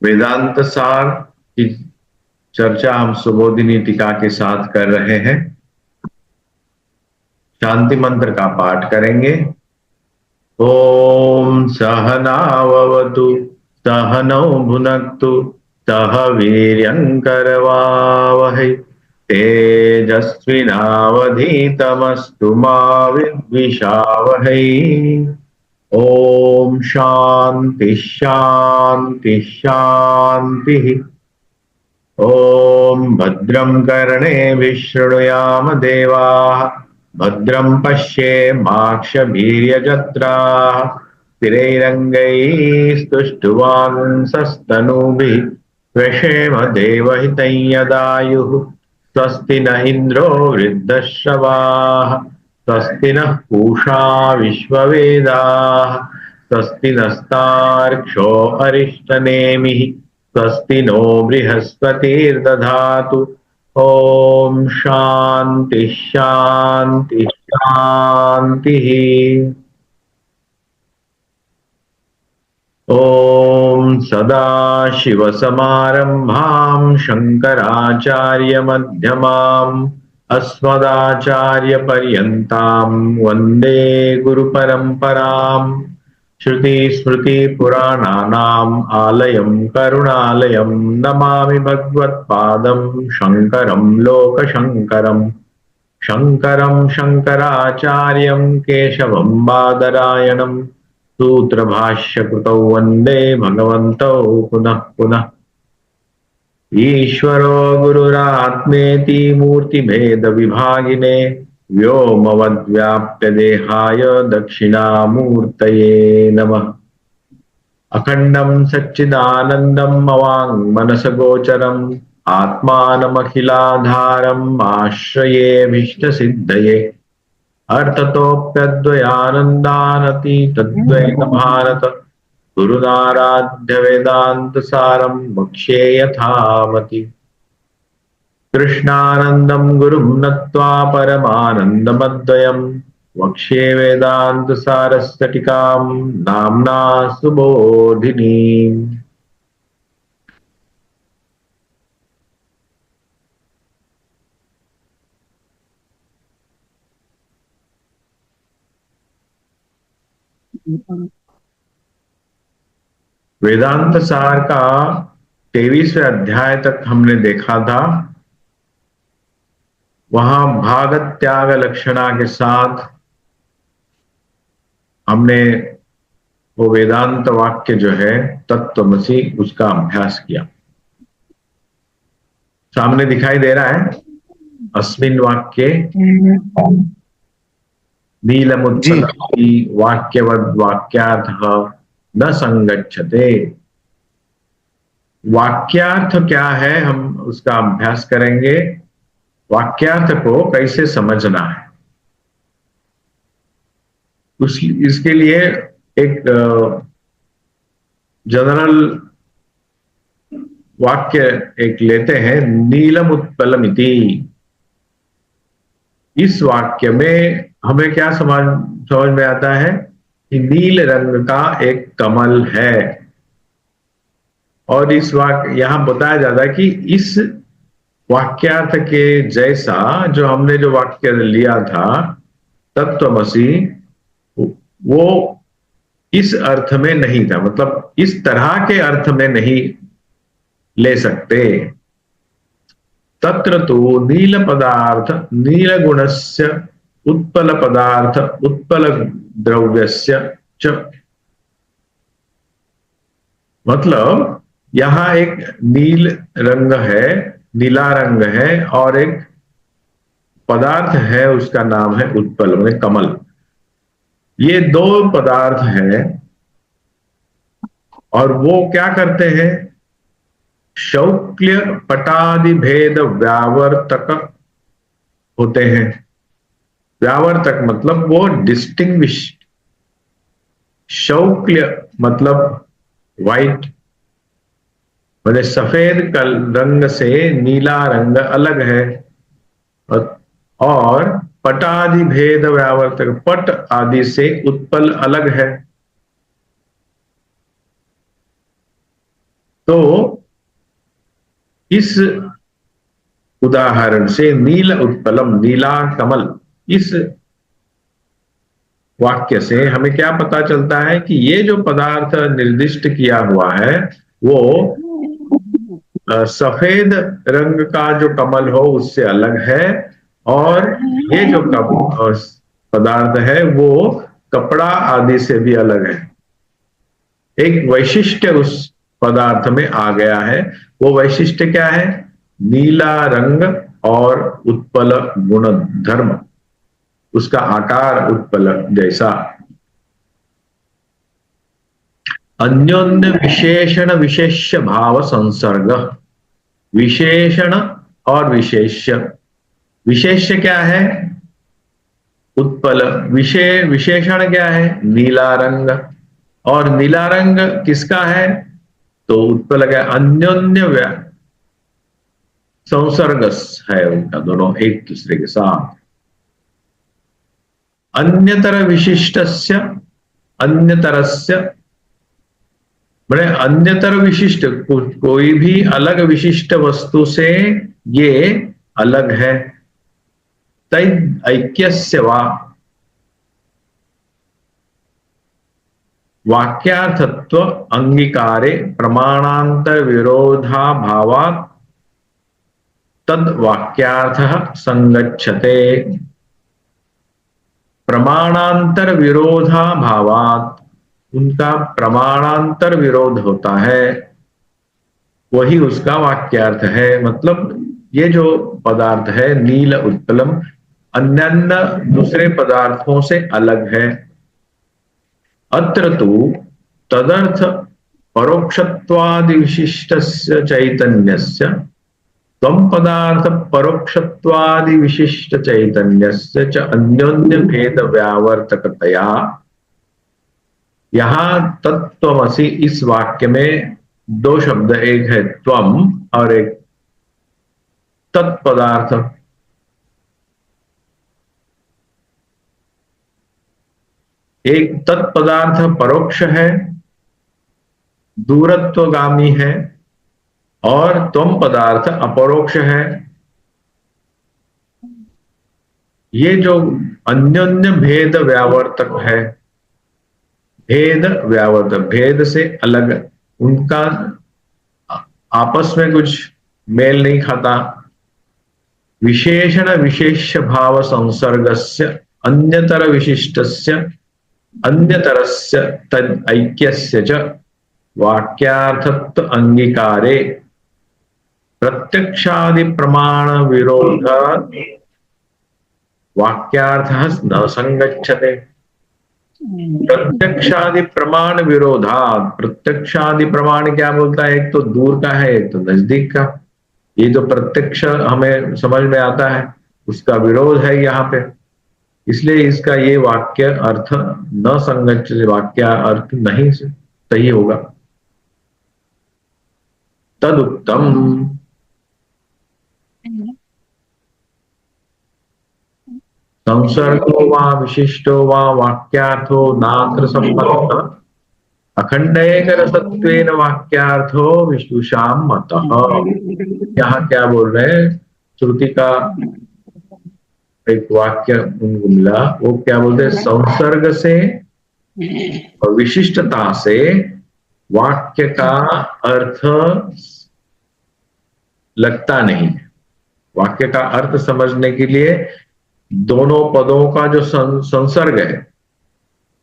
वेदांत सार की चर्चा हम सुबोधिनी टीका के साथ कर रहे हैं। शांति मंत्र का पाठ करेंगे। ओम सहनाववतु सहनौ भुनक्तु सह वीर्यंकरवावहै तेजस्विनावधीतमस्तु मा विद्विषावहै। ओम शांति शांति शांति। ओम भद्रं कर्णेभिः शृणुयाम देवाः भद्रं पश्येमाक्षभिर्यजत्राः स्थिरैरङ्गैस्तुष्टुवांसस्तनूभिः व्यशेम देवहितं यदायुः। स्वस्ति न इन्द्रो वृद्धश्रवाः स्वस्ति नः पूषा विश्ववेदाः स्वस्ति नस्तार्क्ष्यो अरिष्टनेमिः स्वस्ति नो बृहस्पतिर्दधातु। ओम शांति शांति शांति। ओम सदाशिवसमारंभां शंकराचार्यमध्यमाम् अस्मदाचार्यपर्यन्तां वन्दे गुरुपरम्पराम्। श्रुतिस्मृतिपुराणानाम् आलयं करुणालयं नमामि भगवत्पादं शङ्करं लोकशङ्करम्। शङ्करं शङ्कराचार्यं केशवं बादरायणं सूत्रभाष्यकृतौ वन्दे भगवन्तौ पुनः पुनः। ईश्वरो गुरुरात्मेति मूर्तिभेदविभागिने व्योमवद्व्याप्य देहाय दक्षिणामूर्तये नमः। अखंडं सच्चिदानन्दम् अवाङ्मनसगोचरम् आत्मानमखिलाधारम् आश्रयेऽभीष्टसिद्धये। अर्थतोऽप्यद्वयानन्दानतीतद्वैत भारत गुरुनाराध्य वेदान्तसारं वक्ष्ये यथामति। कृष्णानन्दं गुरुं नत्वा परमानन्दमद्वयं वक्ष्ये वेदान्तसारस्य टीकां नाम्ना सुबोधिनीम्। वेदांत सार का 23वें अध्याय तक हमने देखा था। वहां भागत त्याग लक्षणा के साथ हमने वो वेदांत वाक्य जो है तत्त्वमसि उसका अभ्यास किया। सामने दिखाई दे रहा है अस्मिन् वाक्ये नीलमुत्पलति वाक्यवद् वाक्यार्थः न संगच्छते। वाक्यार्थ क्या है हम उसका अभ्यास करेंगे। वाक्यार्थ को कैसे समझना है इसके लिए एक जनरल वाक्य एक लेते हैं। नीलम उत्पलमिति। इस वाक्य में हमें क्या समझ में आता है कि नील रंग का एक कमल है। और इस वाक्य यहां बताया जाता है कि इस वाक्यार्थ के जैसा जो हमने जो वाक्य लिया था तत्त्वमसि वो इस अर्थ में नहीं था। मतलब इस तरह के अर्थ में नहीं ले सकते। तत्र तो नील पदार्थ नील गुणस्य उत्पल पदार्थ उत्पल द्रव्यस्य च। मतलब यहां एक नील रंग है, नीला रंग है और एक पदार्थ है उसका नाम है उत्पल में कमल। ये दो पदार्थ हैं और वो क्या करते हैं शौक्ल्य पटादि भेद व्यावर्तक होते हैं। व्यावर्तक मतलब वो डिस्टिंग्विश्ड। शौक्ल्य मतलब व्हाइट मैंने सफेद रंग से नीला रंग अलग है। और पटादि भेद व्यावर्तक पट आदि से उत्पल अलग है। तो इस उदाहरण से नील उत्पलम, नीला कमल, इस वाक्य से हमें क्या पता चलता है कि ये जो पदार्थ निर्दिष्ट किया हुआ है वो सफेद रंग का जो कमल हो उससे अलग है, और ये जो पदार्थ है वो कपड़ा आदि से भी अलग है। एक वैशिष्ट उस पदार्थ में आ गया है। वो वैशिष्ट क्या है? नीला रंग और उत्पल गुण धर्म, उसका आकार उत्पल जैसा। अन्योन्य विशेषण विशेष्य भाव संसर्ग, विशेषण और विशेष्य। विशेष्य क्या है? उत्पल। विशेषण क्या है? नीला रंग। और नीला रंग किसका है? तो उत्पल का अन्योन्य संसर्ग है उनका, दोनों एक दूसरे के साथ। अन्यतर विशिष्टस्य, अन्यतरस्य बड़े अन्यतर विशिष्ट, कोई भी अलग विशिष्ट वस्तु से ये अलग है। तै ऐक्यस्य वा वाक्यार्थत्व अंगीकारे प्रमाणांतर विरोधाभावात् तद वाक्यार्थः संगच्छते। प्रमाणांतर विरोधाभावात्, उनका प्रमाणांतर विरोध होता है, वही उसका वाक्यार्थ है। मतलब ये जो पदार्थ है नील उत्पलम, अन्य दूसरे पदार्थों से अलग है। अत्र तु तदर्थ परोक्षत्वादि विशिष्टस्य चैतन्यस्य त्वं पदार्थ परोक्षत्वादि विशिष्ट चैतन्यस्य च अन्योन्य भेद व्यावर्तकतया। यहां तत्त्वमसि इस वाक्य में दो शब्द, एक है त्वम और एक तत्पदार्थ। एक तत्पदार्थ परोक्ष है, दूरत्वगामी है, और त्वम पदार्थ अपरोक्ष है। ये जो अन्योन्य भेद व्यावर्तक है, भेद व्यावर्तक, भेद से अलग, उनका आपस में कुछ मेल नहीं खाता। विशेषण विशेष भाव संसर्गस्य अन्यतर विशिष्टस्य अन्यतरस्य तद ऐक्यस्य च वाक्यार्थत्व अंगीकारे प्रत्यक्षादि प्रमाण विरोध वाक्यार्थः न संगच्छते। प्रत्यक्षादि प्रमाण विरोधात, प्रत्यक्षादि प्रमाण क्या बोलता है? एक तो दूर का है, एक तो नजदीक का। ये तो प्रत्यक्ष हमें समझ में आता है, उसका विरोध है यहाँ पे। इसलिए इसका ये वाक्य अर्थ न संगत, वाक्य अर्थ नहीं सही होगा। तदुक्तम, संसर्गो वा विशिष्टो वा वाक्यार्थो नात्र संबंध अखंड रसत्वेन वाक्यार्थो विशुषाम मतः। यहाँ क्या बोल रहे हैं? श्रुति का एक वाक्य उनको मिला, वो क्या बोलते हैं? संसर्ग से और विशिष्टता से वाक्य का अर्थ लगता नहीं है। वाक्य का अर्थ समझने के लिए दोनों पदों का जो संसर्ग है,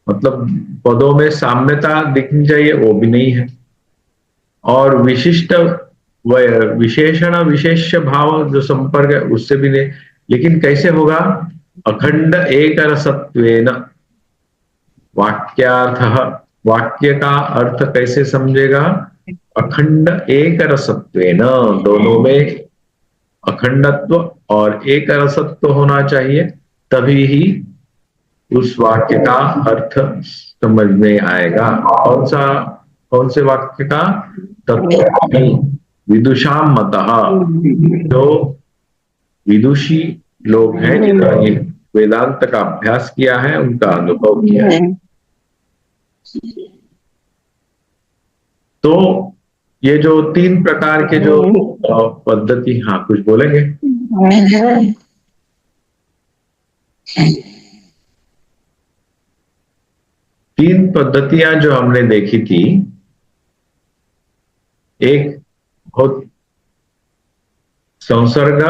मतलब पदों में साम्यता दिखनी चाहिए, वो भी नहीं है। और विशिष्ट विशेषण विशेष्य भाव जो संपर्क है उससे भी नहीं। लेकिन कैसे होगा? अखंड एक रसत्वेन वाक्यार्थ, वाक्य का अर्थ कैसे समझेगा? अखंड एक रसत्वेन, दोनों में अखंडत्व और एक रसत्व होना चाहिए, तभी ही उस वाक्य का अर्थ समझ में आएगा। कौन से वाक्य का? तत्व विदुषाम मतः, जो विदुषी लोग हैं जिन्होंने वेदांत का अभ्यास किया है, उनका अनुभव किया है। तो ये जो तीन प्रकार के जो पद्धति, हाँ कुछ बोलेंगे? तीन पद्धतियां जो हमने देखी थी, एक संसर्ग,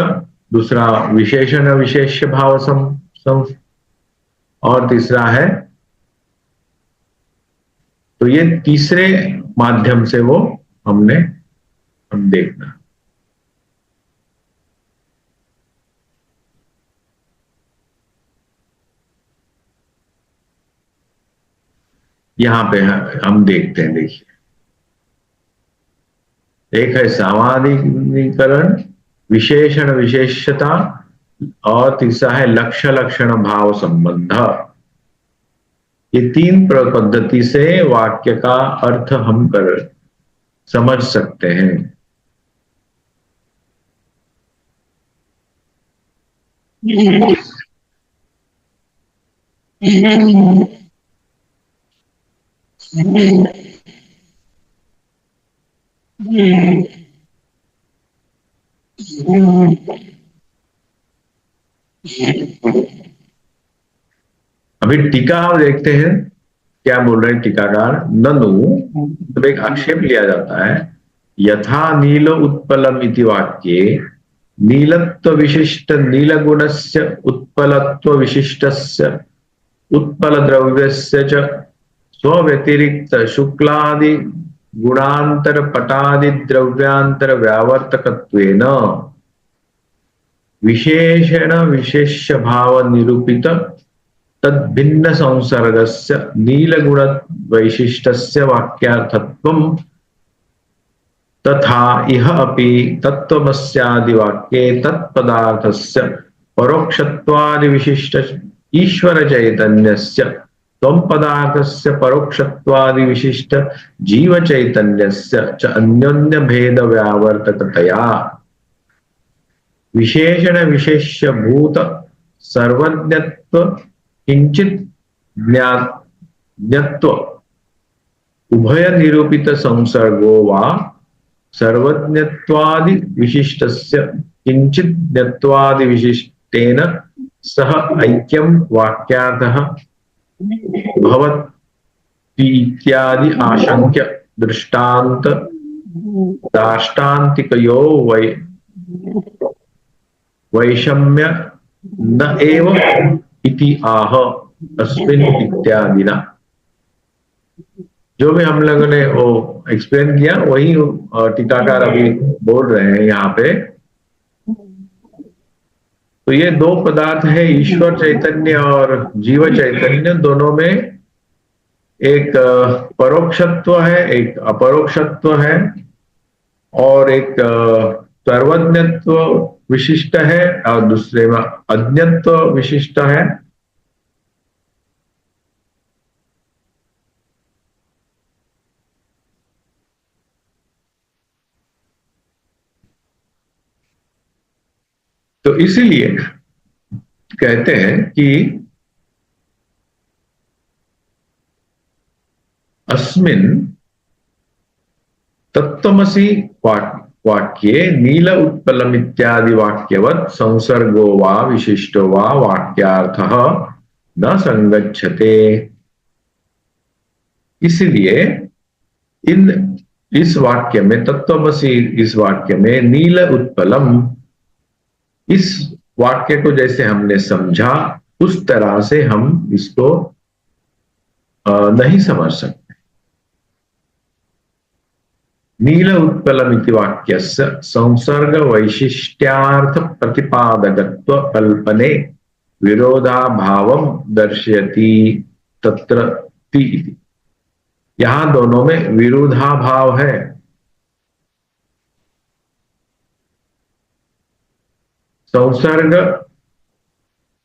दूसरा विशेषण विशेष्य भाव और तीसरा है, तो ये तीसरे माध्यम से वो हमने हम देखना। यहां पे हम देखते हैं, देखिए, एक है सामान्यीकरण, विशेषण विशेषता, और तीसरा है लक्ष्य लक्षण भाव संबंध। ये तीन पद्धति से वाक्य का अर्थ हम समझ सकते हैं। अभी टीका हम देखते हैं, क्या बोल रहे हैं टीकाकार। ननु, जब एक आक्षेप लिया जाता है, यथा नील उत्पलम इति वाक्ये नीलत्व विशिष्ट नीलगुणस्य उत्पलत्व विशिष्टस्य उत्पल द्रव्यस्य च स्वव्यतिरिक्त शुक्लादि गुणांतर पटादि द्रव्यांतर व्यावर्तकत्वेन विशेषण विशेष्य भाव निरूपित तद्भिन्न संसर्गस्य नीलगुण वैशिष्टस्य वाक्यार्थत्वं तथा इह अपि तत्त्वमस्यादि वाक्ये तत्पदार्थस्य परोक्षत्वादि विशिष्ट ईश्वर चैतन्यस्य त्वं पदार्थस्य परोक्षत्वादि विशिष्ट जीव चैतन्यस्य च अन्योन्य भेद व्यावर्तकतया विशेषण विशेष्य भूत सर्वज्ञत्व किंचित ज्ञात्व उभय निरूपित संसर्गो वा सर्वज्ञत्वादि विशिष्टस्य किंचित ज्ञत्वादि विशिष्टेन सह ऐक्यं वाक्यार्थः भवति इत्यादि आशंक्य दृष्टांत दाष्टान्तिकयो वैषम्य न एव इति आह अस्मिन् इत्यादिना। जो भी हम लोगों ने वो एक्सप्लेन किया वही टीकाकार अभी बोल रहे हैं यहाँ पे। तो ये दो पदार्थ है, ईश्वर चैतन्य और जीव चैतन्य, दोनों में एक परोक्षत्व है, एक अपरोक्षत्व है, और एक सर्वज्ञत्व विशिष्ट है और दूसरे में अज्ञत्व विशिष्ट है। तो इसीलिए कहते हैं कि अस्मिन् तत्त्वमसि वाक्ये नील उत्पलम इत्यादि वाक्यवत् संसर्गो वा विशिष्टो वा वाक्यार्थः न संगच्छते। इसलिए इस वाक्य में, तत्त्वमसि इस वाक्य में नील उत्पलम, इस वाक्य को जैसे हमने समझा उस तरह से हम इसको नहीं समझ सकते। नील उत्पलमिति वाक्यस्य संसर्ग वैशिष्ट्यार्थ प्रतिपादकत्व कल्पने विरोधाभावं दर्शयति तत्र ति इति। यहां दोनों में विरोधाभाव है। संसर्ग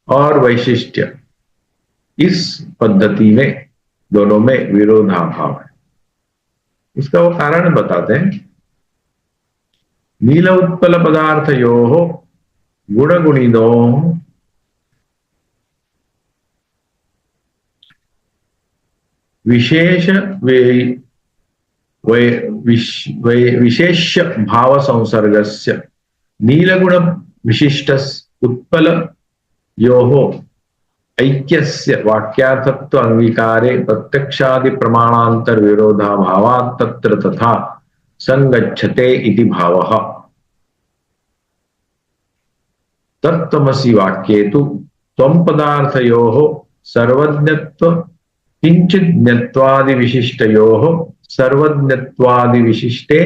और वैशिष्ट्य, इस पद्धति में दोनों में विरोधाभाव है। इसका वो कारण बताते हैं। नील उत्पल पदार्थयोः गुणगुणिनो विशेष विशेष्य भाव संसर्गस्य नीलगुण विशिष्ट उत्पल योः ऐक्यस्य वाक्यार्थत्व अंगीकारे प्रत्यक्षादि प्रमाणांतर विरोधाभावात् तत्र तथा संगच्छते इति भावः। तत्त्वमसि वाक्ये तु त्वं पदार्थयोः सर्वज्ञत्व किंचित् ज्ञत्वादि विशिष्टयोः सर्वज्ञत्वादि विशिष्टे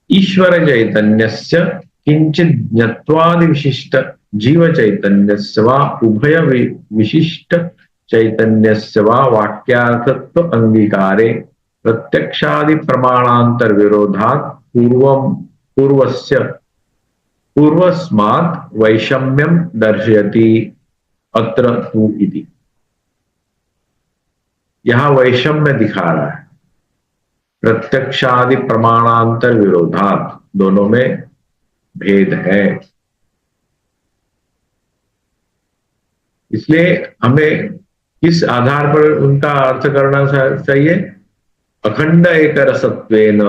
ईश्वर चैतन्यस्य किंचित् ज्ञत्वादि विशिष्ट जीव चैतन्यस्य वा उभय विशिष्ट चैतन्यस्य वा वाक्यार्थत्व अंगीकारे प्रत्यक्षादि प्रमाणांतर विरोधात् पूर्वस्य पूर्वस्मात् वैषम्यम दर्शयति अत्र तु इति। यहां वैषम्य दिखा रहा है, प्रत्यक्षादि प्रमाणांतर विरोधात, दोनों में भेद है। इसलिए हमें किस आधार पर उनका अर्थ करना चाहिए? अखंड एक रसत्वेन।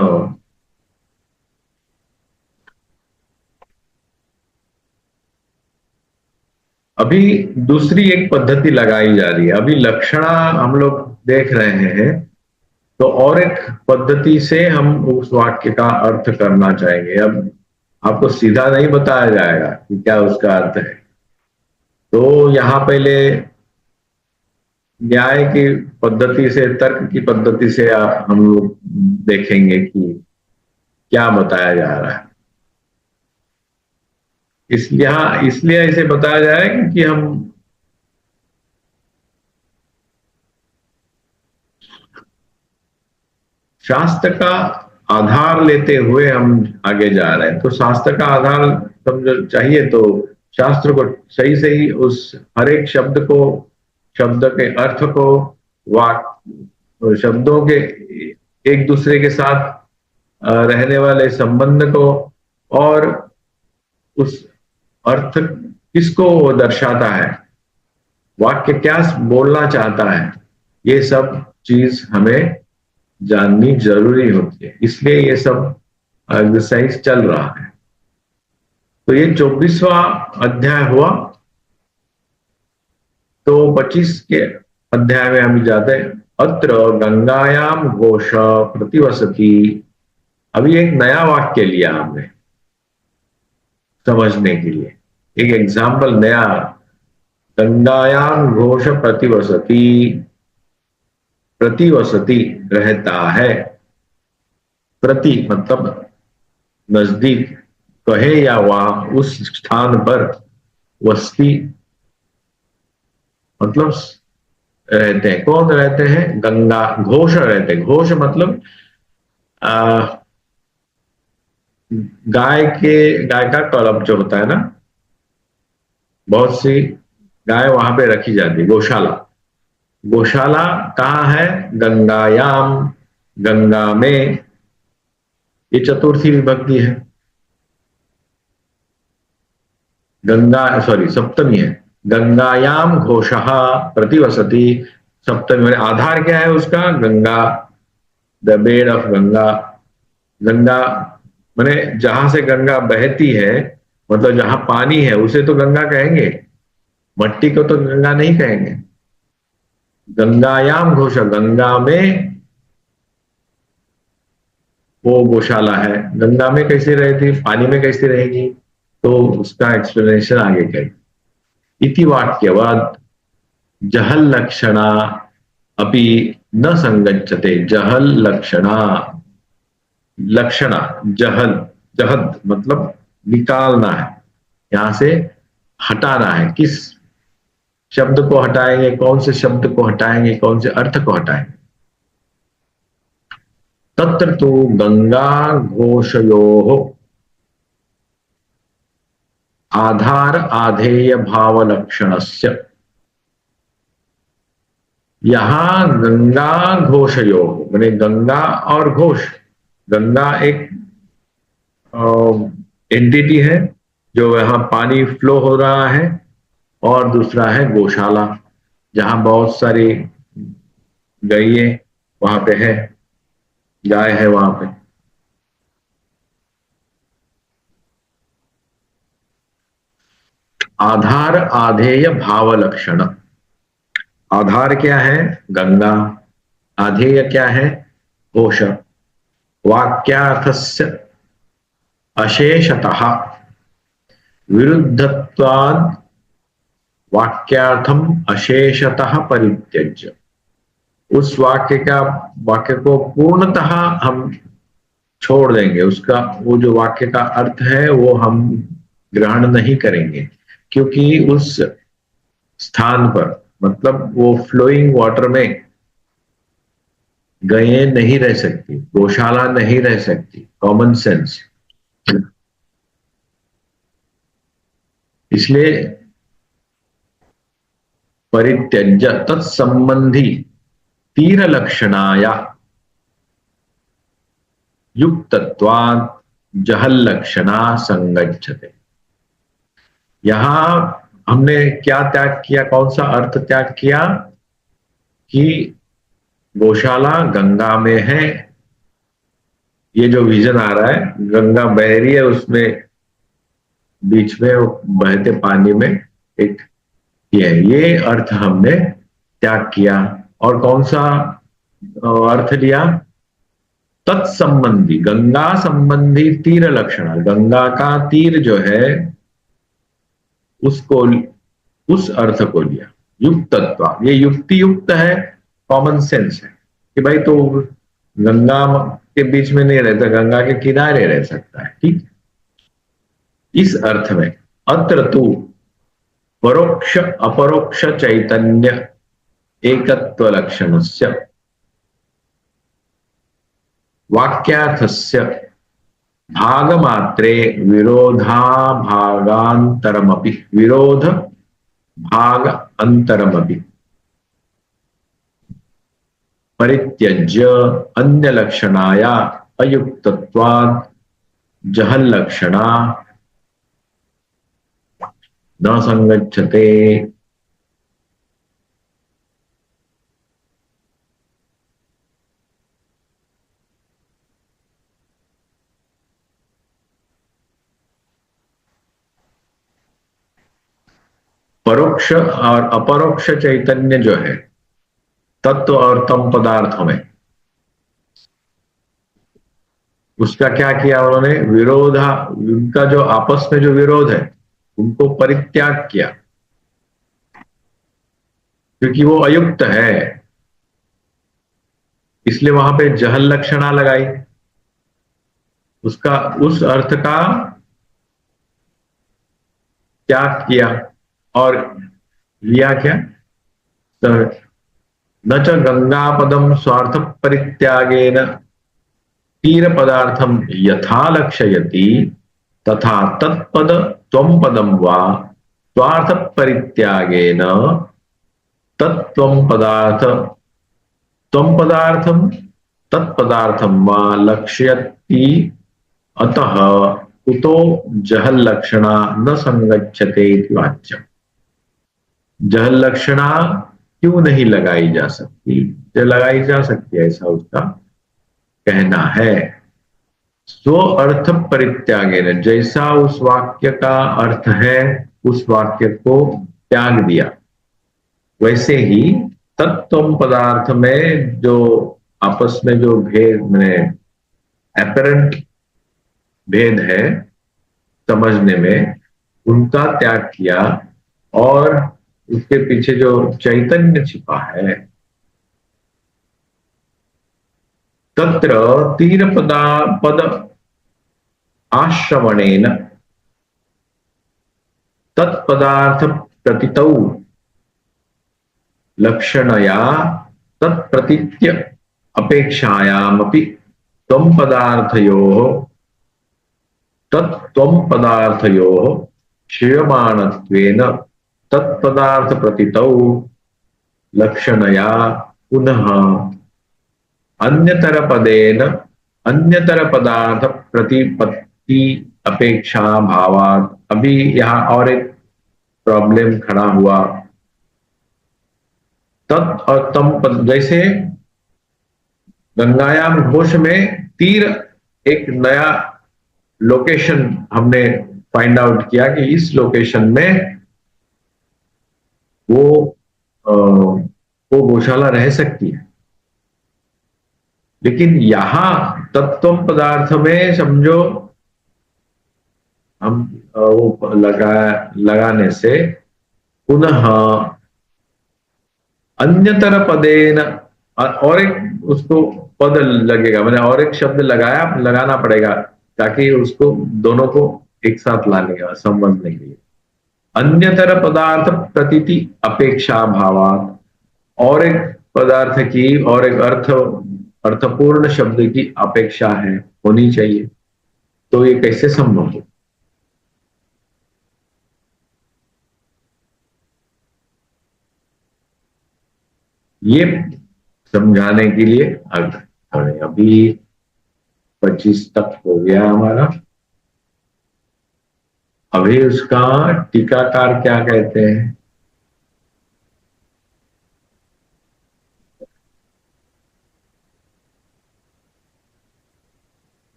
अभी दूसरी एक पद्धति लगाई जा रही है। अभी लक्षणा हम लोग देख रहे हैं, तो और एक पद्धति से हम उस वाक्य का अर्थ करना चाहेंगे। अब आपको सीधा नहीं बताया जाएगा कि क्या उसका अर्थ है, तो यहां पहले न्याय की पद्धति से, तर्क की पद्धति से हम लोग देखेंगे कि क्या बताया जा रहा है। इसलिए इसे बताया जाएगा कि हम शास्त्र का आधार लेते हुए हम आगे जा रहे हैं। तो शास्त्र का आधार समझो चाहिए, तो शास्त्र को सही सही उस हर एक शब्द को, शब्द के अर्थ को, शब्दों के एक दूसरे के साथ रहने वाले संबंध को, और उस अर्थ किसको वो दर्शाता है, वाक्य क्या बोलना चाहता है, ये सब चीज हमें जाननी जरूरी होती है। इसलिए ये सब एक्सरसाइज चल रहा है। तो ये 24वां अध्याय हुआ। तो 25 के अध्याय में हम जाते हैं। अत्र गंगायाम घोष प्रतिवसति। अभी एक नया वाक्य लिया हमने समझने के लिए, एक एग्जाम्पल नया। गंगायाम घोष प्रतिवसति, प्रतिवसति रहता है। प्रति मतलब नजदीक, कहे या वहां उस स्थान पर, वस्ती मतलब रहते हैं। कौन रहते हैं? गंगा घोष रहते हैं। घोष मतलब गाय का कलब जो होता है ना, बहुत सी गाय वहां पे रखी जाती है, गौशाला। गौशाला कहाँ है? गंगायाम, गंगा में। ये चतुर्थी विभक्ति है। गंगा, सॉरी सप्तमी है। गंगायाम घोषः प्रतिवसति। सप्तमी में आधार क्या है उसका? Ganga, the bed of Ganga. Ganga माने जहां से गंगा बहती है, मतलब जहां पानी है उसे तो गंगा कहेंगे, मट्टी को तो गंगा नहीं कहेंगे। गंगायाम घोष, गंगा में वो गौशाला है। गंगा में कैसे रहती, पानी में कैसे रहेगी? तो उसका एक्सप्लेनेशन आगे करें। इति वाक्यवाद जहल लक्षणा अपि न संगच्छते। जहल लक्षणा, लक्षणा जहल, जहद मतलब निकालना है, यहां से हटाना है। किस शब्द को हटाएंगे, कौन से शब्द को हटाएंगे, कौन से अर्थ को हटाएंगे? तत्र तो गंगा घोषयोः आधार आधेय भाव लक्षणस्य। यहां गंगा घोषयोः माने गंगा और घोष। गंगा एक एंटिटी है जो यहां पानी फ्लो हो रहा है, और दूसरा है गौशाला, जहां बहुत सारी गईए वहां पे है। गाय है वहां पे। आधार आधेय भाव लक्षण। आधार क्या है? गंगा। आधेय क्या है? कोश। वाक्यार्थस्य अशेषतः विरुद्धत्वाद वाक्यार्थम अशेषतः परित्यज्य। उस वाक्य को पूर्णतः हम छोड़ देंगे, उसका वो जो वाक्य का अर्थ है वो हम ग्रहण नहीं करेंगे, क्योंकि उस स्थान पर, मतलब वो फ्लोइंग वाटर में गायें नहीं रह सकती, गौशाला नहीं रह सकती, कॉमन सेंस। इसलिए परित्यज्य तत्संबंधी तीर लक्षणाया युक्तत्वात् जहल लक्षणा संगच्छते। यहां हमने क्या त्याग किया, कौन सा अर्थ त्याग किया? कि गौशाला गंगा में है। ये जो विजन आ रहा है, गंगा बह रही है, उसमें बीच में वो बहते पानी में एक ये अर्थ हमने त्याग किया। और कौन सा अर्थ लिया? तत्संबंधी, गंगा संबंधी तीर लक्षण, गंगा का तीर जो है उसको, उस अर्थ को लिया। युक्तत्व, ये युक्ति युक्त है, कॉमन सेंस है कि भाई तो गंगा के बीच में नहीं रहता, गंगा के किनारे रह सकता है, ठीक। इस अर्थ में अत्र तो परोक्ष अपरोक्ष चैतन्य एकत्व लक्षणस्य वाक्यार्थस्य भागमात्रे विरोधाभागान्तरमपि, विरोध भाग अंतरमपि परित्यज्य अन्य लक्षणाया अयुक्तत्वात् जहल लक्षणा न संगच्छते। परोक्ष और अपरोक्ष चैतन्य जो है तत्व और तम पदार्थों में, उसका क्या किया उन्होंने? विरोधा, उनका जो आपस में जो विरोध है उनको परित्याग किया, क्योंकि वो अयुक्त है, इसलिए वहां पे जहल लक्षणा लगाई। उसका उस अर्थ का त्याग किया और लिया क्या? तो न च गंगापदम स्वार्थ परित्यागेन तीर पदार्थम यथा लक्षयति तथा तत्पद त्वम पदम वा स्वार्थ परित्यागेन तत्त्वम पदार्थ त्वम पदार्थम तत्पदार्थम वा लक्ष्यति अतः कुतो जहल लक्षणा न संगच्छते इति वाच्यम्। जहल लक्षणा क्यों नहीं लगाई जा सकती? जो लगाई जा सकती है, ऐसा उसका कहना है। स्व अर्थ परित्यागेन, जैसा उस वाक्य का अर्थ है उस वाक्य को त्याग दिया, वैसे ही तत्व पदार्थ में जो आपस में जो भेद में एपरेंट भेद है समझने में, उनका त्याग किया और उसके पीछे जो चैतन्य छिपा है, तत्र तीर पद आश्रवणेन तत्पदार्थ प्रतितौ लक्षणया तत्प्रतीत्य अपेक्षायामपि त्वं पदार्थयोः तत्त्वं पदार्थयोः क्षीयमाणत्वेन तत्पदार्थ प्रतितौ लक्षणया पुनः अन्यतर पदेन अन्यतर पदार्थ प्रतिपत्ति अपेक्षा भावात। अभी यहां और एक प्रॉब्लम खड़ा हुआ। तत् और तम पद, जैसे गंगायाम घोष में तीर एक नया लोकेशन हमने फाइंड आउट किया कि इस लोकेशन में वो वो गौशाला रह सकती है। लेकिन यहां तत्व पदार्थ में समझो हम वो लगाने से पुनः अन्यतर पदेन और एक उसको पद लगेगा, मैंने और एक शब्द लगाना पड़ेगा ताकि उसको दोनों को एक साथ लाने का समझने के लिए। अन्यतर पदार्थ प्रतीति अपेक्षा भावात, और एक पदार्थ की और एक अर्थपूर्ण शब्द की अपेक्षा है, होनी चाहिए। तो ये कैसे संभव हो? ये समझाने के लिए अभी 25 तक हो गया हमारा। अभी उसका टीकाकार क्या कहते हैं?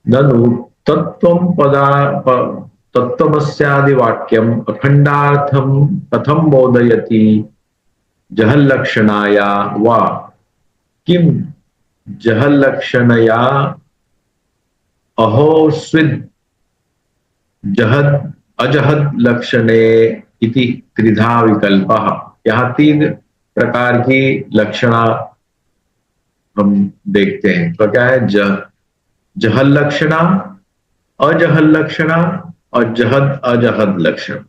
ननु तत्त्वं तत्त्वमस्यादि वाक्यम अखंडार्थम कथम बोधयति जहल्लक्षणाया वा किम जहल्लक्षणया अहोस्विद जहद अजहद लक्षणे इति त्रिधा विकल्पः। यहाँ तीन प्रकार की लक्षणा हम देखते हैं। तो क्या है? जहल लक्षणा, अजहल लक्षणा और जहद अजहद लक्षण।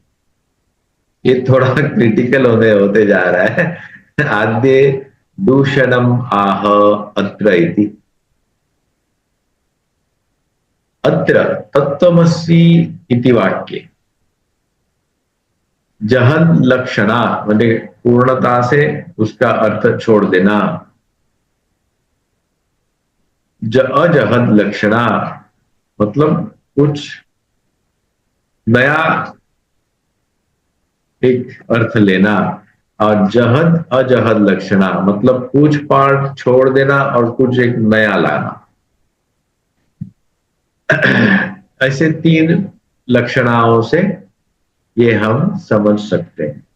ये थोड़ा क्रिटिकल होते जा रहा है। आद्य दूषणम आह अत्र इति। अत्र तत्त्वमसि इति वाक्ये जहद लक्षणा मतलब पूर्णता से उसका अर्थ छोड़ देना, अजहद लक्षणा मतलब कुछ नया एक अर्थ लेना, और जहद अजहद लक्षणा मतलब कुछ पार्ट छोड़ देना और कुछ एक नया लाना। ऐसे तीन लक्षणाओं से ये हम समझ सकते हैं।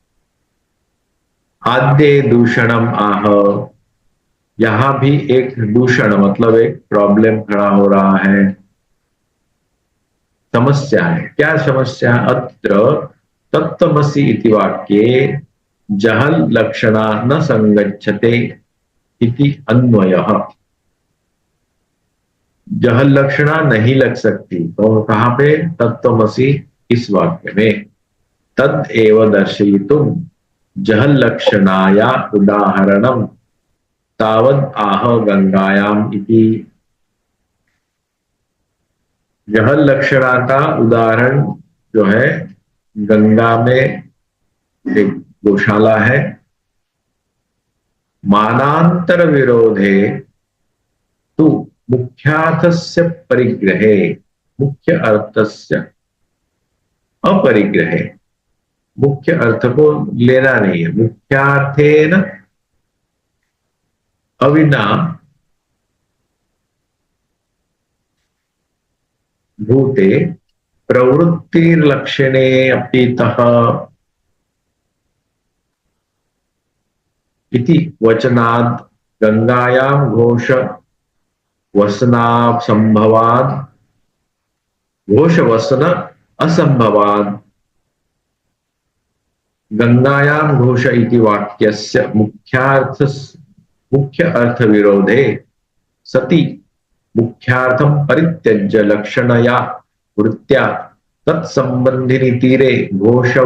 आद्य दूषणम आह, यहां भी एक दूषण मतलब एक प्रॉब्लम खड़ा हो रहा है, समस्या है। क्या समस्या? अत्र तत्त्वमसि इति वाक्ये जहल लक्षणा न संगच्छते इति अन्वयः। जहल लक्षणा नहीं लग सकती तो कहां पे? तत्त्वमसि इस वाक्य में। तद एव दर्शयितुम जहल लक्षणाया उदाहरणम तावद आह गंगायाम इति। जहल लक्षणा का उदाहरण जो है, गंगा में एक गौशाला है। मानांतर विरोधे तु मुख्यार्थस्य परिग्रहे, मुख्य अर्थस्य अपरिग्रहे, मुख्य अर्थ को लेना नहीं है। मुख्यार्थेन अविना भूते प्रवृत्तिर्लक्षणे अपीतः इति वचनात् गंगायां घोष वसनासंभवात् घोष वसन असंभवात् गंगायां घोष इति वाक्यस्य मुख्य अर्थ विरोधे सति मुख्यार्थम परित्यज्य लक्षणया वृत्त्या तत्संबंधिनी तीरे घोष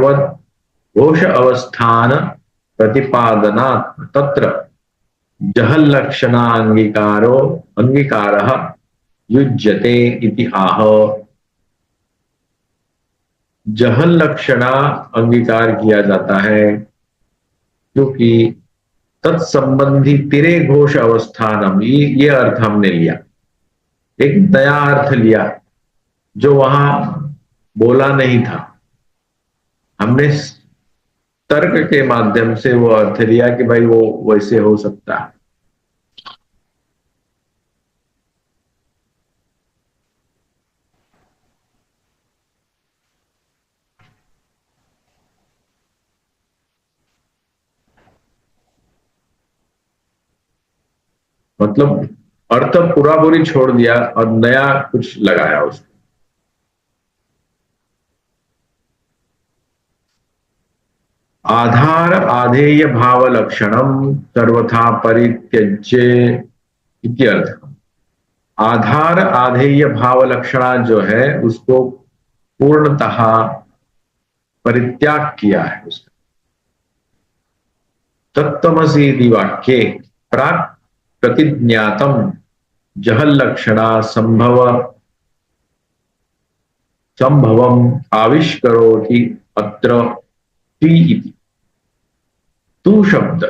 अवस्थान प्रतिपादनात् तत्र जहल लक्षणा अंगीकारः युज्यते इति आह। जहल लक्षणा अंगीकार किया जाता है क्योंकि तत्संबंधी तिरे घोष अवस्थानम, ये अर्थ हमने लिया, एक नया अर्थ लिया जो वहां बोला नहीं था। हमने तर्क के माध्यम से वो अर्थ लिया कि भाई वो वैसे हो सकता है। मतलब अर्थ पूरा पूरी छोड़ दिया और नया कुछ लगाया उसको। आधार आधेय भाव लक्षणम सर्वथा परित्यज्य इत्यर्थ। आधार आधेय भाव लक्षणा जो है उसको पूर्णतः परित्याग किया है उसका। तत्त्वमसि वाक्ये प्राक प्रतिज्ञातम जहल लक्षणा संभव संभवम आविष्करोति अत्र ती इति। तू शब्द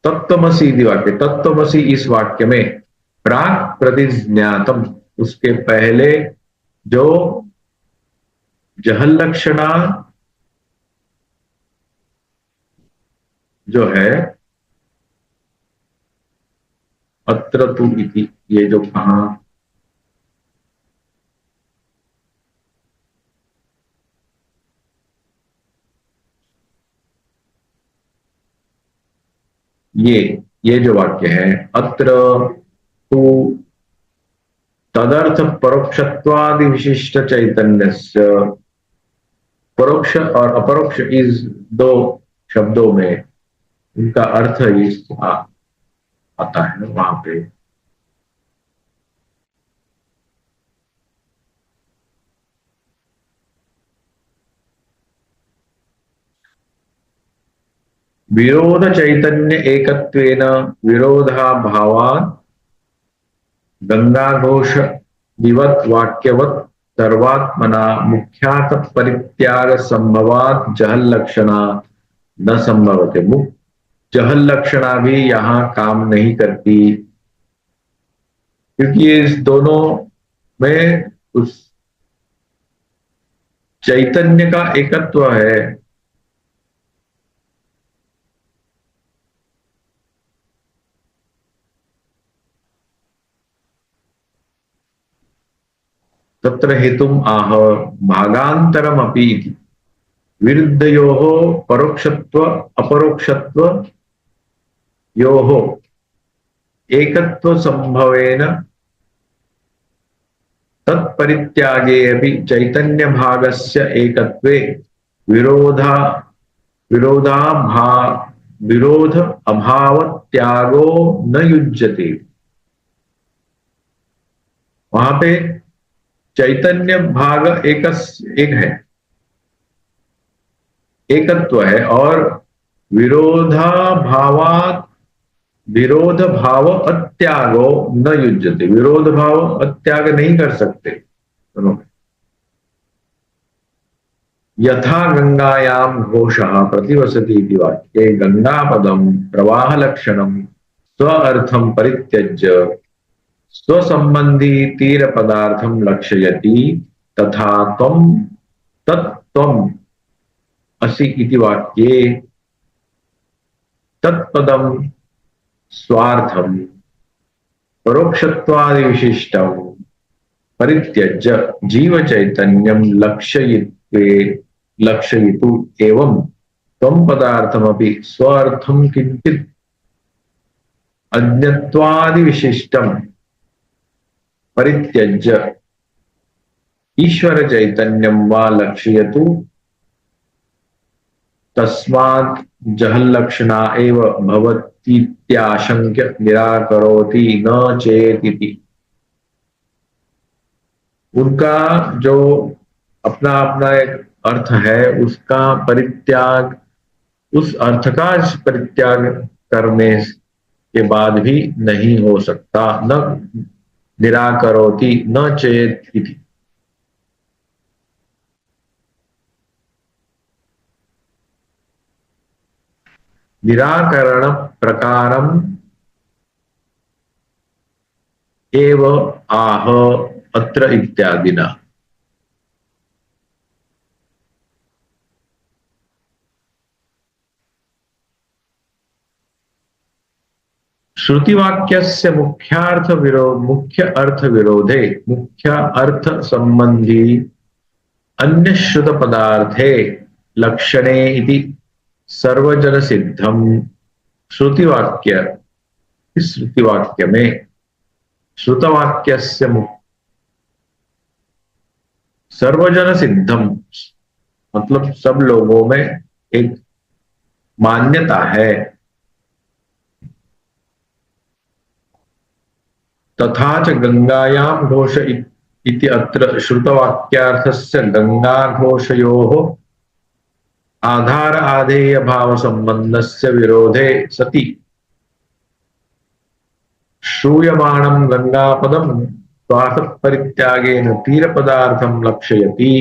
तत्त्वमसि वाक्य, तत्त्वमसि इस वाक्य में प्राक प्रतिज्ञातम उसके पहले जो जहल लक्षणा जो है अत्र तू इति, ये जो कहा ये ये जो वाक्य है अत्र तू तदर्थ परोक्षत्वादि विशिष्ट चैतन्य, परोक्ष और अपरोक्ष इस दो शब्दों में उनका अर्थ इस आता है वहां पे। विरोध चैतन्य एकत्वेन विरोधा भावात् गंगा घोष विवत वाक्यवत सर्वात्मना मुख्यात परित्याग संभवात जहल लक्षणा न संभवते। मुख्य जहल लक्षणा भी यहां काम नहीं करती, क्योंकि इस दोनों में उस चैतन्य का एकत्व है। तत्र हेतुम आह भागांतरमपि इति। विरुद्धयोः परोक्षत्व अपरोक्षत्व योः एकत्व संभवेन तत्परित्यागे अपि चैतन्य भागस्य एकत्वे विरोधा विरोधाभा विरोध अभाव त्यागो न युज्यते। वहां पे चैतन्य भाग एक है, एकत्व है, और विरोधा भावात विरोध भाव अत्यागो न युज्यते, विरोध भाव अत्याग नहीं कर सकते दोनों। यथा गंगायाम घोषः प्रतिवसति इति वाक्ये गंगापदम प्रवाह लक्षणम स्व अर्थम परित्यज्य स्वसंबंधी तीर पदार्थम लक्षयति तथा त्वं तत्त्वम् असि इति वाक्ये तत्पदम स्वार्थम परोक्षत्वादि विशिष्टम परित्यज्य जीव चैतन्यम लक्षयित्वे लक्षयितु एवं त्वं पदार्थमपि स्वार्थम किंचित अज्ञत्वादि विशिष्टम परित्यज्य ईश्वर चैतन्यम वा लक्षयतु तस्मात् जहल लक्षणा एव भवतीत्याशंक्य निराकरोति न चेतिति। उनका जो अपना अपना एक अर्थ है उसका परित्याग, उस अर्थ का परित्याग करने के बाद भी नहीं हो सकता। न निराकरोति न चेत इति। निराकरण प्रकारम एव आह अत्र इत्यादिना। श्रुतिवाक्यस्य मुख्य अर्थ विरोधे मुख्य अर्थ संबंधी अन्य श्रुत पदार्थे लक्षणे इति सर्वजन सिद्धम। इस श्रुतिवाक्य में श्रुतवाक्यस्य सर्वजन सिद्धम मतलब सब लोगों में एक मान्यता है। तथा च गंगायां घोष इति अत्र श्रुतवाक्यार्थस्य गंगाघोषयोः आधार आधेय भाव संबंधस्य विरोधे सति श्रूयमाणं गंगापदं स्वार्थ परित्यागेन तीरपदार्थं लक्षयति।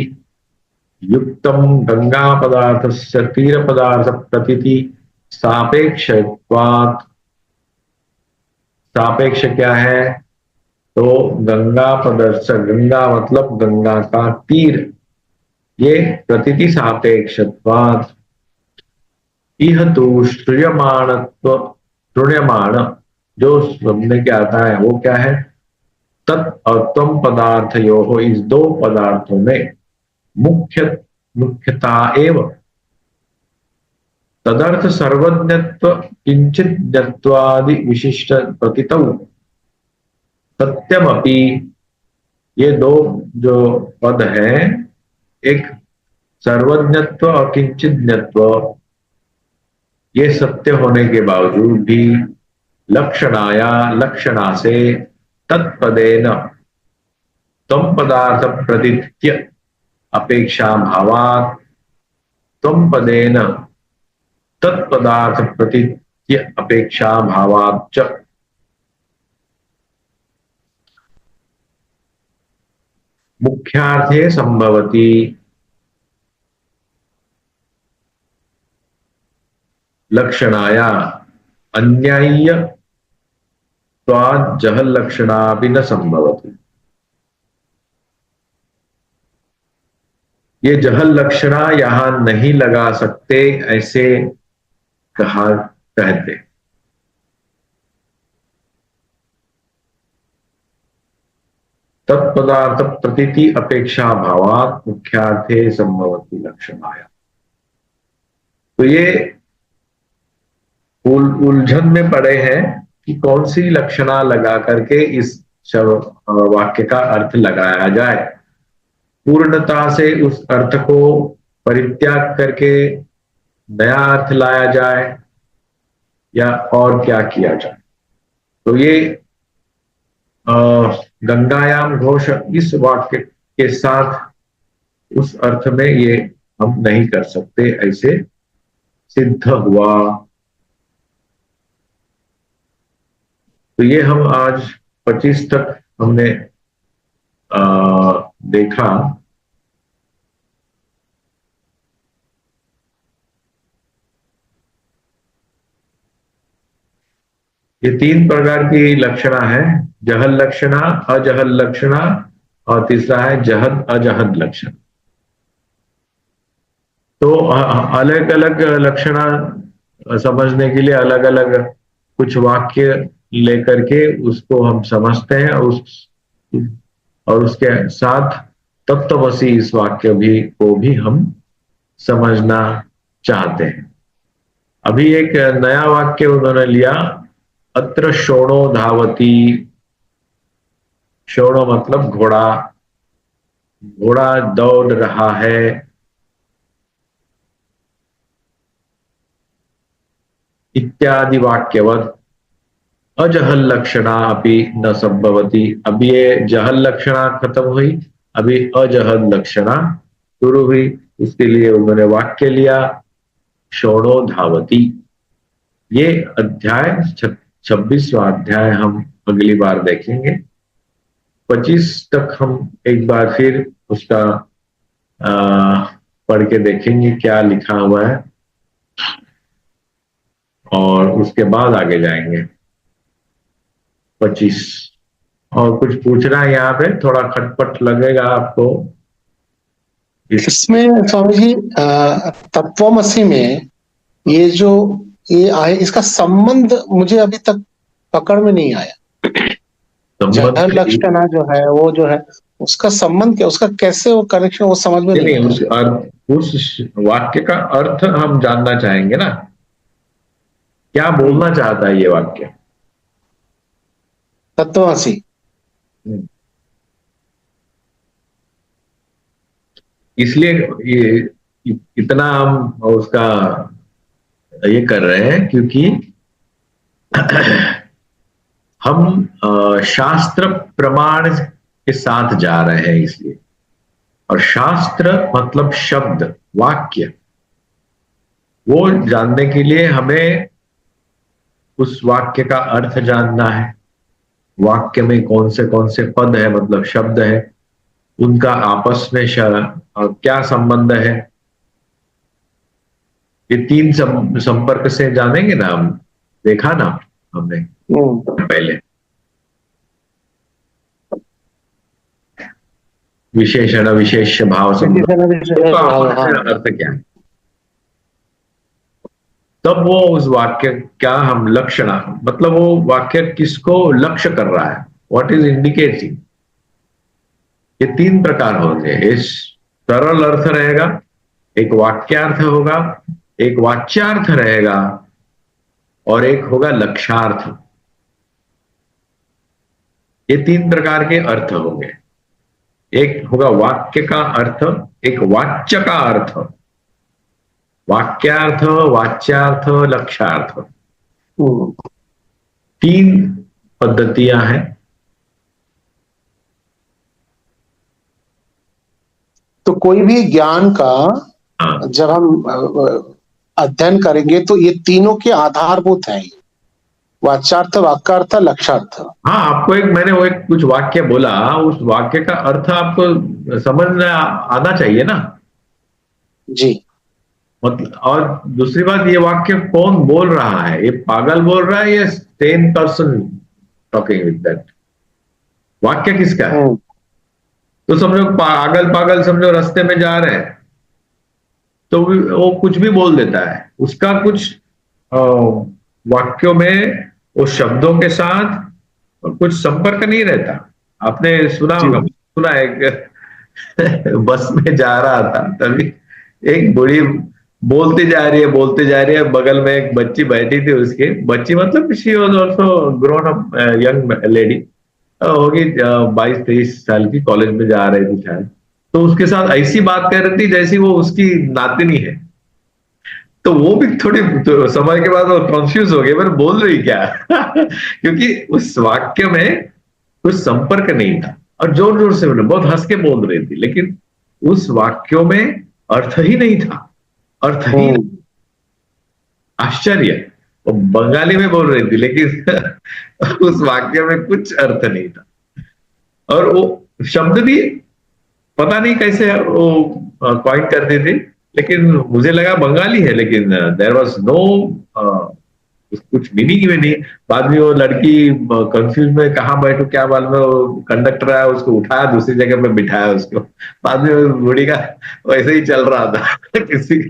युक्तं गंगापदार्थस्य तीरपदार्थ प्रतीति सापेक्षत्वात्। सापेक्ष क्या है? तो गंगा पदर्श, गंगा मतलब गंगा का तीर, ये प्रतीति सापेक्षत्वात्। इह तो श्रूयमाणत्व, श्रूयमाण जो सुनने के आता है वो क्या है? तत् और त्वम पदार्थयोः, इस दो पदार्थों में मुख्यता एव तदर्थ सर्वज्ञत्व किंचित ज्ञत्वादि विशिष्ट प्रतीतौ सत्यमपि। ये दो जो पद हैं, एक सर्वज्ञत्व और किंचित ज्ञत्व, ये सत्य होने के बावजूद भी लक्षणाया, लक्षणा से, तत्पदेन त्वं पदार्थ प्रतीत्य अपेक्षा भावात्, त्वं पदेन तत्पदार्थ प्रतीत्य अपेक्षा भावाच्च। मुख्यार्थे संभवति। लक्षणाया अन्याय्य त्वात् जहल लक्षणा भी न संभवति। ये जहल लक्षणा यहां नहीं लगा सकते, ऐसे कहते। तत्पदार्थ प्रतीति अपेक्षा भावात् मुख्यार्थे संभवति लक्षणाया। तो ये उलझन में पड़े हैं कि कौन सी लक्षणा लगा करके इस वाक्य का अर्थ लगाया जाए। पूर्णता से उस अर्थ को परित्याग करके नया अर्थ लाया जाए या और क्या किया जाए। तो ये गंगायाम घोष इस वाक्य के साथ उस अर्थ में ये हम नहीं कर सकते, ऐसे सिद्ध हुआ। तो ये हम आज 25 तक हमने देखा। ये 3 प्रकार की लक्षणा है, जहल लक्षणा, अजहल लक्षणा और तीसरा है जहद अजहद लक्षण। तो अलग अलग लक्षणा समझने के लिए अलग अलग कुछ वाक्य लेकर के उसको हम समझते हैं, और उसके साथ तत्वमसि इस वाक्य को भी हम समझना चाहते हैं। अभी एक नया वाक्य उन्होंने लिया, अत्र शोणो धावती। शोणो मतलब घोड़ा, घोड़ा दौड़ रहा है। इत्यादि वाक्यवत अजहल लक्षणा अपि न संभवती। अभी ये जहल लक्षणा खत्म हुई, अभी अजहल लक्षणा शुरू हुई। उसके लिए उन्होंने वाक्य लिया शोणो धावती। ये अध्याय 26वां अध्याय हम अगली बार देखेंगे। 25 तक हम एक बार फिर उसका पढ़ के देखेंगे क्या लिखा हुआ है, और उसके बाद आगे जाएंगे 25। और कुछ पूछना है यहाँ पे? थोड़ा खटपट लगेगा आपको इसमें स्वामी जी। तत्वमसि में ये जो ये आए, इसका संबंध मुझे अभी तक पकड़ में नहीं आया। जहर संबंध लक्षणा जो है वो जो है, उसका संबंध क्या, उसका कैसे वो कनेक्शन, वो समझ में नहीं नहीं, आया। उस वाक्य का अर्थ हम जानना चाहेंगे ना, क्या हम्म, बोलना चाहता है ये वाक्य। तत्वमसी। हम्म। इसलिए ये इतना हम उसका ये कर रहे हैं क्योंकि हम शास्त्र प्रमाण के साथ जा रहे हैं इसलिए। और शास्त्र मतलब शब्द, वाक्य, वो जानने के लिए हमें उस वाक्य का अर्थ जानना है। वाक्य में कौन से पद है, मतलब शब्द है, उनका आपस में क्या संबंध है। ये तीन संपर्क से जानेंगे ना हम, देखा ना हमने हम्म, पहले। विशेषण विशेष भाव संबंध, विशेषण विशेष उसका भाव, आपस हाँ। में अर्थ क्या है, तब वो उस वाक्य क्या हम लक्षण, मतलब वो वाक्य किसको लक्ष्य कर रहा है, व्हाट इज इंडिकेटिंग। ये तीन प्रकार होंगे। इस सरल अर्थ रहेगा, एक वाक्यार्थ होगा, एक वाच्यार्थ रहेगा, और एक होगा लक्षार्थ। ये तीन प्रकार के अर्थ होंगे। एक होगा वाक्य का अर्थ, एक वाच्य का अर्थ, वाक्यार्थ, वाच्यार्थ, लक्षार्थ। हम्म। तीन पद्धतियां हैं। तो कोई भी ज्ञान का हाँ जब हम अध्ययन करेंगे तो ये तीनों के आधारभूत हैं, वाचार्थ, वाक्यार्थ, लक्षार्थ। हाँ, आपको एक मैंने वो एक कुछ वाक्य बोला, उस वाक्य का अर्थ आपको समझ में आना चाहिए ना। जी। मतलब, और दूसरी बात, ये वाक्य कौन बोल रहा है, ये पागल बोल रहा है या Sen person talking with that. वाक्य किसका है। हम्म, तो समझो पागल पागल समझो रास्ते में जा रहे हैं, तो वो कुछ भी बोल देता है, उसका कुछ अ, वाक्यों में उस शब्दों के साथ और कुछ संपर्क नहीं रहता। आपने सुना जी। होगा, सुना एक बस में जा रहा था तभी एक बूढ़ी बोलती जा रही है, बोलते जा रही है, बगल में एक बच्ची बैठी थी, उसके बच्ची मतलब she was also grown up young lady, होगी 22-23 साल की, कॉलेज में जा रही थी शायद। तो उसके साथ ऐसी बात कर रही थी जैसी वो उसकी नातिनी है। तो वो भी थोड़ी तो समय के बाद वो कंफ्यूज हो गए, मैंने बोल रही क्या क्योंकि उस वाक्य में कुछ संपर्क नहीं था, और जोर जोर से बोले, बहुत हंस के बोल रही थी, लेकिन उस वाक्यों में अर्थ ही नहीं था, अर्थ ही नहीं। हम्म, आश्चर्य। वो बंगाली में बोल रही थी लेकिन उस वाक्य में कुछ अर्थ नहीं था। और वो शब्द भी पता नहीं कैसे वो कॉइन करती थी, लेकिन मुझे लगा बंगाली है, लेकिन देर वॉज नो कुछ मीनिंग में नहीं। बाद में वो लड़की कंफ्यूज में कहाँ बैठू क्या मालूम है, कंडक्टर आया उसको उठाया, दूसरी जगह पे बिठाया उसको। बाद में वो बूढ़ी का वैसे ही चल रहा था किसी।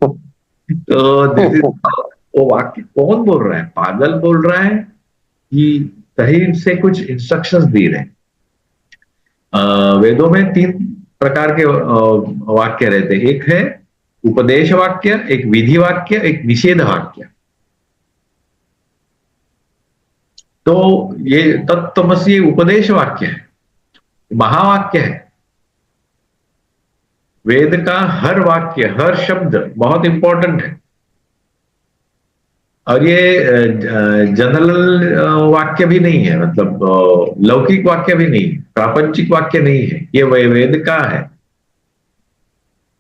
तो दिस इज, वो वाक्य कौन बोल रहा है, पागल बोल रहा है कि सही से कुछ इंस्ट्रक्शंस दी रहे हैं। वेदों में तीन प्रकार के वाक्य रहते हैं। एक है उपदेश वाक्य, एक विधि वाक्य, एक निषेध वाक्य। तो ये तत्त्वमसी उपदेश वाक्य है, महावाक्य है। वेद का हर वाक्य, हर शब्द बहुत इंपॉर्टेंट है। और ये जनरल वाक्य भी नहीं है, मतलब लौकिक वाक्य भी नहीं है, प्रापंचिक वाक्य नहीं है, ये वेद का है।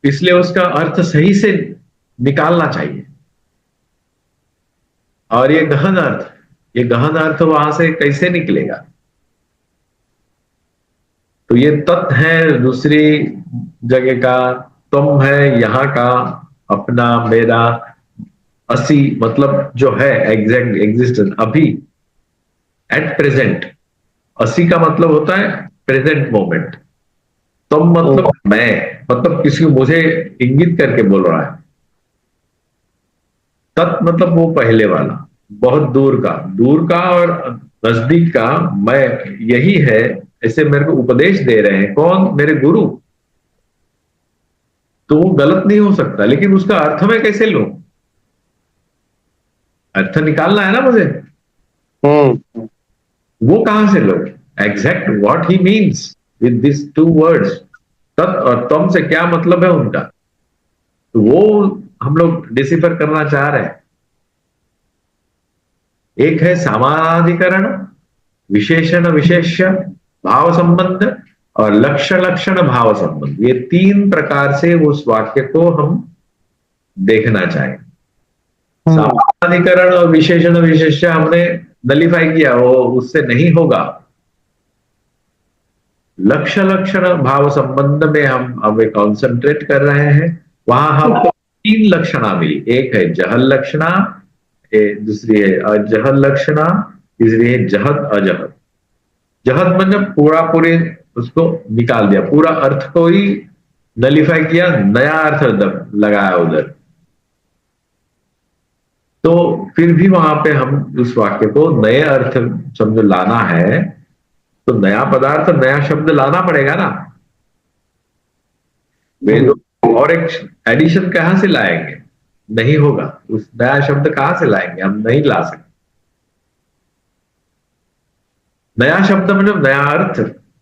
इसलिए उसका अर्थ सही से निकालना चाहिए। और ये गहन अर्थ, ये गहन अर्थ वहां से कैसे निकलेगा। तो ये तत् है दूसरी जगह का, तुम है यहाँ का, अपना मेरा, असी मतलब जो है एग्जैक्ट एग्जिस्टेंस, अभी, एट प्रेजेंट। असी का मतलब होता है प्रेजेंट मोमेंट। तुम हम्म, मतलब मैं, मतलब किसी को मुझे इंगित करके बोल रहा है। तत् मतलब वो पहले वाला, बहुत दूर का और नजदीक का मैं यही है, ऐसे मेरे को उपदेश दे रहे हैं। कौन? मेरे गुरु। तो वो गलत नहीं हो सकता, लेकिन उसका अर्थ मैं कैसे लूं? अर्थ निकालना है ना मुझे। हम्म। वो कहां से लो? Exact what he means with this two words. तत् और तम से क्या मतलब है उनका, तो वो हम लोग डिसिफर करना चाह रहे हैं। एक है समानाधिकरण, विशेषण विशेष्य भाव संबंध, और लक्षण लक्षण भाव संबंध। ये तीन प्रकार से उस वाक्य को हम देखना चाहें। हम्म। समानाधिकरण और विशेषण विशेष्य हमने नलीफाई किया, वो उससे नहीं होगा। लक्ष्य लक्षण भाव संबंध में हम अब कॉन्सेंट्रेट कर रहे हैं। वहां हमको तीन लक्षणा मिली। एक है जहल लक्षणा, दूसरी है अजहल लक्षणा, तीसरी है जहद अजहद। जहद मतलब पूरा पूरे उसको निकाल दिया, पूरा अर्थ को ही नलीफाई किया, नया अर्थ लगाया उधर। तो फिर भी वहां पे हम उस वाक्य को नए अर्थ समझो लाना है, तो नया पदार्थ नया शब्द लाना पड़ेगा ना। वेदों और एक एडिशन कहां से लाएंगे? नहीं होगा। उस नया शब्द कहां से लाएंगे? हम नहीं ला सकते। नया शब्द मतलब नया अर्थ,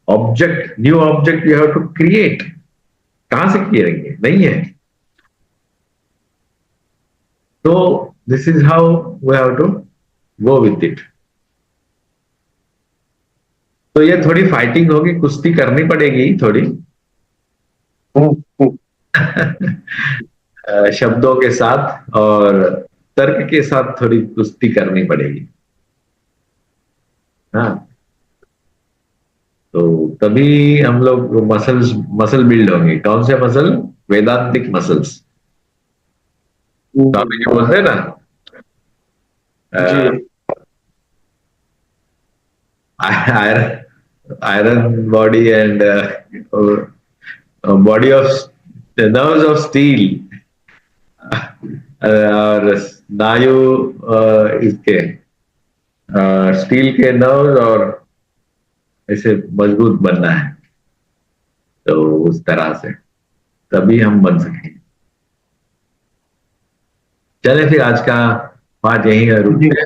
object, new object you have to create. कहां से करेंगे? नहीं है। तो this is how we have to go with it. तो ये थोड़ी फाइटिंग होगी, कुश्ती करनी पड़ेगी थोड़ी। हम्म। शब्दों के साथ और तर्क के साथ थोड़ी कुश्ती करनी पड़ेगी। हाँ, तो तभी हम लोग मसल्स मसल बिल्ड होंगे। कौन से मसल? वेदांतिक मसल्स। स्वामी जी बोलते हैं ना, जी। Iron iron body and body of nerves of steel, और स्नायु इसके स्टील के नर्व्स, और ऐसे मजबूत बनना है। तो उस तरह से तभी हम बन सकेंगे। चले फिर आज का बात यही है, जी। रुकते हैं।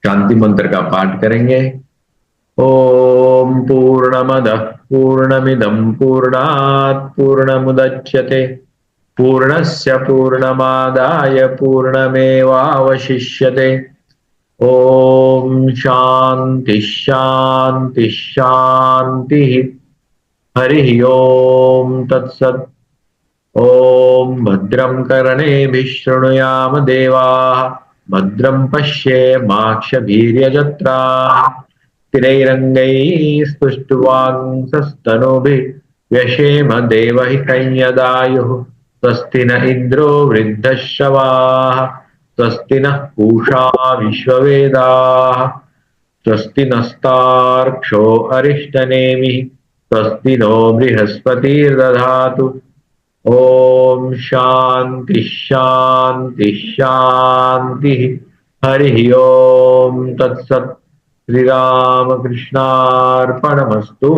शांति मंत्र का पाठ करेंगे। ओम पूर्णमद पूर्णमिदं पूर्णात् पूर्णमुदच्यते पूर्णस्य पूर्णमादाय पूर्णमेवावशिष्यते। ओम शांति शांति शांति। हरि ओम तत्सत्। ओम भद्रं कर्णेभिः शृणुयाम देवाः, भद्रं पश्येमाक्षभिर्यजत्राः, स्थिरैरङ्गैः स्तुष्ट्वांसस्तनूभिः व्यशेम देवहितञ्यदायुः। स्वस्ति न इन्द्रो वृद्धश्रवाः, स्वस्ति नः पूषा विश्ववेदाः, स्वस्ति नस्तार्क्ष्यो अरिष्टनेमिः, स्वस्ति नो बृहस्पतिर्दधातु। ओम शांति शांति शांति। हरि ओम तत्सत्। श्री राम कृष्णार्पणमस्तु।